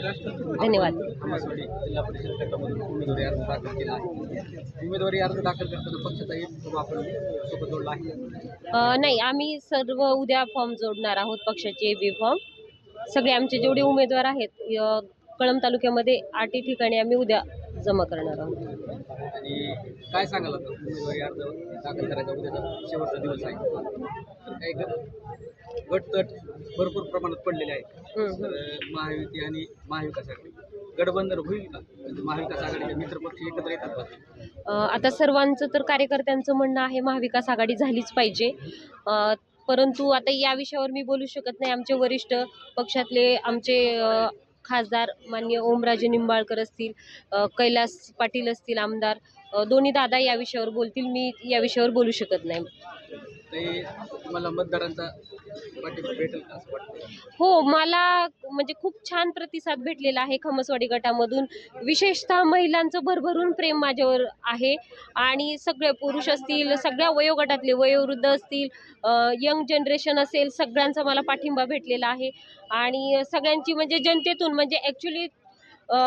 धन्यवाद. खमासवाडी जिल्हा परिषद गटामधून उमेदवारी अर्ज दाखल केला आहे. उमेदवारी अर्ज दाखल करताना पक्षाचा एक आपण सोबत जोडला आहे. नाही, आम्ही सर्व उद्या फॉर्म जोडणार आहोत, पक्षाचे बी फॉर्म. सगळे आमचे जेवढे उमेदवार आहेत कळंब तालुक्यामध्ये 8 ठिकाणी आम्ही उद्या जमा करणार आहोत. आणि काय सांगाल आता उमेदवारी अर्ज दाखल करायचा उद्याचा शेवटचा दिवस आहे, तर काही गटतट भरपूर प्रमाणात पडलेले आहेत. तर महायुती आणि महाविकास आघाडी गठबंधन होईल का? म्हणजे महाविकास आघाडीचे मित्रपक्ष एकत्र येतात का? आता सर्वांचं तर कार्यकर्त्यांचं म्हणणं आहे महाविकास आघाडी झालीच पाहिजे. परंतु आता या विषयावर मी बोलू शकत नाही. आमचे वरिष्ठ पक्षातले आमचे खासदार माननीय ओमराजे निंबाळकर असतील, कैलास पाटील असतील आमदार, दोन्ही दादा या विषयावर बोलतील. मी या विषयावर बोलू शकत नाही. ते तुम्हाला मतदारांचा पाठिंबा भेटेल का असं वाटतं? हो, मला म्हणजे खूप छान प्रतिसाद भेटलेला आहे खमसवाडी गटामधून. विशेषतः महिलांचं भरभरून प्रेम माझ्यावर आहे आणि सगळे पुरुष असतील, सगळ्या वयोगटातले, वयोवृद्ध असतील, यंग जनरेशन असेल, सगळ्यांचा मला पाठिंबा भेटलेला आहे. आणि सगळ्यांची म्हणजे जनतेतून म्हणजे ॲक्च्युली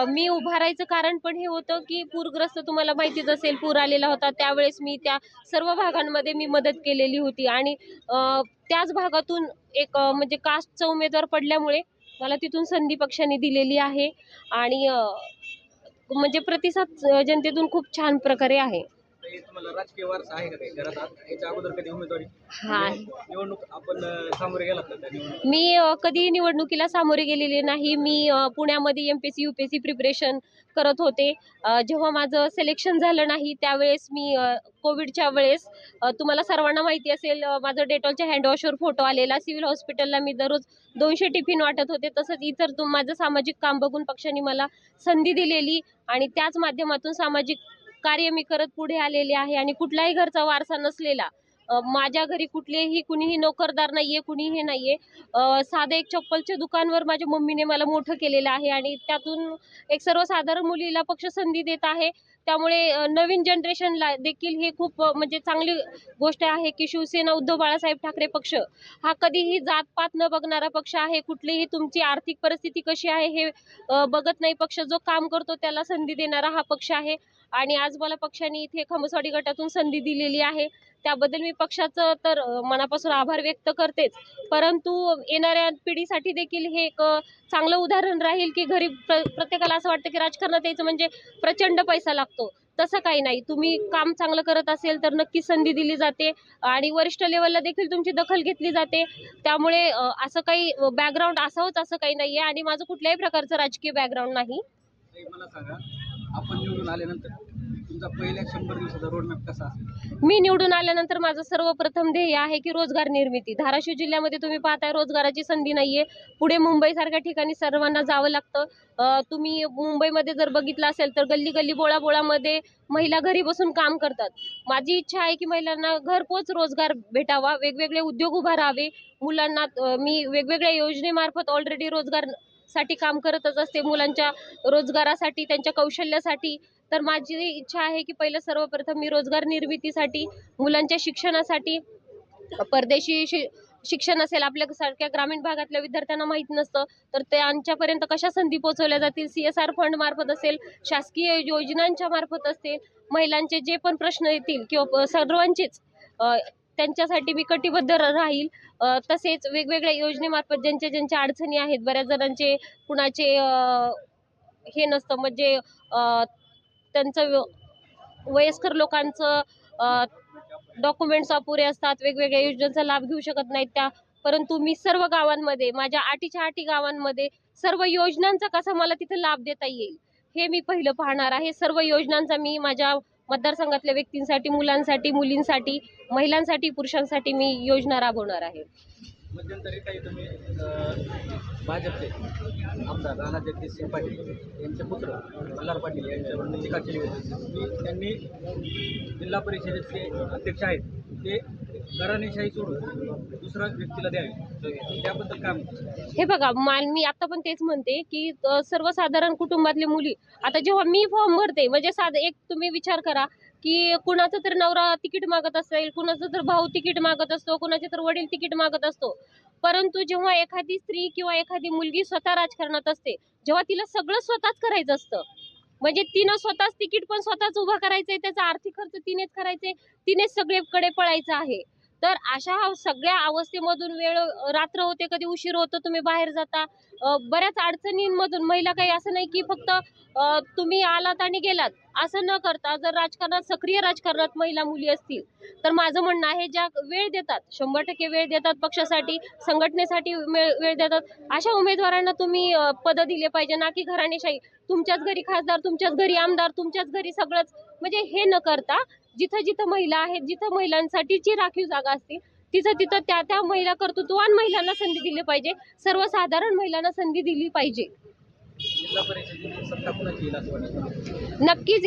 मी उभा राहायचं कारण पण हे होतं की पूरग्रस्त, तुम्हाला माहितीच असेल, पूर आलेला होता. त्यावेळेस मी त्या सर्व भागांमध्ये मी मदत केलेली होती आणि त्याच भागातून एक म्हणजे कास्टचा उमेदवार पडल्यामुळे मला तिथून संधी पक्षाने दिलेली आहे आणि म्हणजे प्रतिसाद जनतेतून खूप छान प्रकारे आहे. ते तुम्हाला राजकीय वारसा आहे का काही घरात? याच्या अगोदर कधी उमेदवारी निवडणूक आपण सामोरे गेलात का त्या निवडणूक? मी कधी निवडणुकीला सामोरे गेलेले नाही. मी पुण्यामध्ये MPSC UPSC प्रिपरेशन करत होते. जेव्हा माझं सिलेक्शन झालं नाही त्यावेळेस मी कोविडच्या वेळेस, तुम्हाला सर्वांना माहिती असेल, माझं डेटॉलच्या हँडवॉशवर फोटो आलेला. सिव्हिल हॉस्पिटलला मी दररोज 200 टिफिन वाटत होते. तसंच इतर माझं सामाजिक काम बघून पक्षाने मला संधी दिलेली आणि त्याच माध्यमातून सामाजिक कार्य मी करत पुढे आलेले आहे. आणि कुठल्याही घरचा वारसा नसलेला, माझ्या घरी कुणीही नोकरदार नाहीये, कुणीही नाहीये. साधं एक चप्पलच्या दुकानवर माझ्या मम्मीने मला मोठं केलेलं आहे आणि त्यातून एक सर्वसाधारण मुलीला पक्ष संधी देत आहे. त्यामुळे नवीन जनरेशनला देखील हे खूप म्हणजे चांगली गोष्ट आहे की शिवसेना उद्धव बाळासाहेब ठाकरे पक्ष हा कधीही जातपात न बघणारा पक्ष आहे. कुठलीही तुमची आर्थिक परिस्थिती कशी आहे हे बघत नाही पक्ष. जो काम करतो त्याला संधी देणारा हा पक्ष आहे आणि आज मला पक्षाने इथे खमसवाडी गटातून संधी दिलेली आहे. त्याबद्दल मी पक्षाचं तर मनापासून आभार व्यक्त करतेच, परंतु येणाऱ्या पिढीसाठी देखील हे एक चांगलं उदाहरण राहील की घरी प्रत्येकाला असं वाटतं की राजकारणात यायचं म्हणजे प्रचंड पैसा लागतो. तसं काही नाही. तुम्ही काम चांगलं करत असेल तर नक्कीच संधी दिली जाते आणि वरिष्ठ लेवलला देखील तुमची दखल घेतली जाते. त्यामुळे असं काही बॅकग्राऊंड असावंच असं काही नाही आहे आणि माझं कुठल्याही प्रकारचं राजकीय बॅकग्राऊंड नाही. मला सांगा, आपण निवडून आल्यानंतर तुमचा पहिल्या 100 दिवसाचा रोडमॅप कसा असेल? मी निवडून आल्यानंतर माझं सर्वप्रथम ध्येय आहे की रोजगार निर्मिती. धाराशिव जिल्ह्यामध्ये तुम्ही पाहताय रोजगाराची संधी नाहीये. पुढे मुंबईसारख्या ठिकाणी सर्वांना जावं लागतं. तुम्ही मुंबईमध्ये जर बघितलं असेल तर गल्ली गल्ली बोळामध्ये महिला घरी बसून काम करतात. माझी इच्छा आहे की महिलांना घरपोच रोजगार भेटावा, वेगवेगळे उद्योग उभारावे. मुलांना मी वेगवेगळ्या योजनेमार्फत ऑलरेडी रोजगारसाठी काम करतच असते, मुलांच्या रोजगारासाठी, त्यांच्या कौशल्यासाठी. तर माझी इच्छा आहे की पहिलं सर्वप्रथम मी रोजगार निर्मितीसाठी, मुलांच्या शिक्षणासाठी, परदेशी शिक्षण असेल, आपल्यासारख्या ग्रामीण भागातल्या विद्यार्थ्यांना माहीत नसतं तर त्यांच्यापर्यंत कशा संधी पोहोचवल्या जातील, CSR फंड मार्फत असेल, शासकीय योजनांच्या मार्फत असेल, महिलांचे जे पण प्रश्न येतील किंवा सर्वांचेच त्यांच्यासाठी मी कटिबद्ध राहील. तसेच वेगवेगळ्या योजनेमार्फत ज्यांच्या अडचणी आहेत, बऱ्याच जणांचे कुणाचे हे नसतं म्हणजे त्यांचं वयस्कर लोकांचं डॉक्युमेंट्स अपुरे असतात, वेगवेगळ्या योजनांचा लाभ घेऊ शकत नाहीत त्या. परंतु मी सर्व गावांमध्ये, माझ्या 8च्या 8 गावांमध्ये सर्व योजनांचा कसा मला तिथे लाभ देता येईल हे मी पहिलं पाहणार आहे. सर्व योजनांचा मी माझ्या मतदारसंघातल्या व्यक्तींसाठी, मुलांसाठी, मुलींसाठी, महिलांसाठी, पुरुषांसाठी मी योजना राबवणार आहे. मध्यंतरी काही तुम्ही भाजपचे आमदार राणा जगदीशसिंह पाटील यांचे पुत्र मल्हार पाटील यांच्यावर टीका केली होती. त्यांनी जिल्हा परिषदेचे अध्यक्ष आहेत ते घराणेशाही सोडून दुसऱ्या व्यक्तीला द्यावे, त्याबद्दल काय म्हणतो? हे बघा, मी आता पण तेच म्हणते की सर्वसाधारण कुटुंबातली मुली, आता जेव्हा मी फॉर्म भरते म्हणजे एक तुम्ही विचार करा की कुणाचा तर नवरा तिकीट मागत असेल, कुणाचा तर भाऊ तिकीट मागत असतो, कुणाचे तर वडील तिकीट मागत असतो. परंतु जेव्हा एखादी स्त्री किंवा एखादी मुलगी स्वतः राजकारणात असते, जेव्हा तिला सगळं स्वतःच करायचं असतं, म्हणजे तिनं स्वतःच तिकीट पण स्वतःच उभा करायचंय, त्याचा आर्थिक खर्च तिनेच करायचे, तिनेच सगळीकडे पळायचं आहे. तर अशा सगळ्या अवस्थेमधून रात्र होते, कधी उशीर होतो, तुम्ही बाहेर जाता, बऱ्याच अडचणींमधून महिला काही असं नाही की फक्त तुम्ही आलात आणि गेलात असं न करता जर राजकारणात सक्रिय राजकारणात महिला मुली असतील तर माझं म्हणणं आहे ज्या वेळ देतात 100% वेळ देतात पक्षासाठी संघटनेसाठी वेळ देतात अशा उमेदवारांना तुम्ही पद दिले पाहिजे ना की घराणेशाही तुमच्याच घरी खासदार तुमच्याच घरी आमदार तुमच्याच घरी सगळंच म्हणजे हे न करता जिथं जिथं महिला आहेत जिथं महिलांसाठीची राखीव जागा असतील तिथं तिथं त्या त्या महिला कर्तृत्ववान महिलांना संधी दिली पाहिजे सर्वसाधारण महिलांना संधी दिली पाहिजे. जिल्हा परिषदेची सत्ता कुणाची येईल असं वाटतं? नक्कीच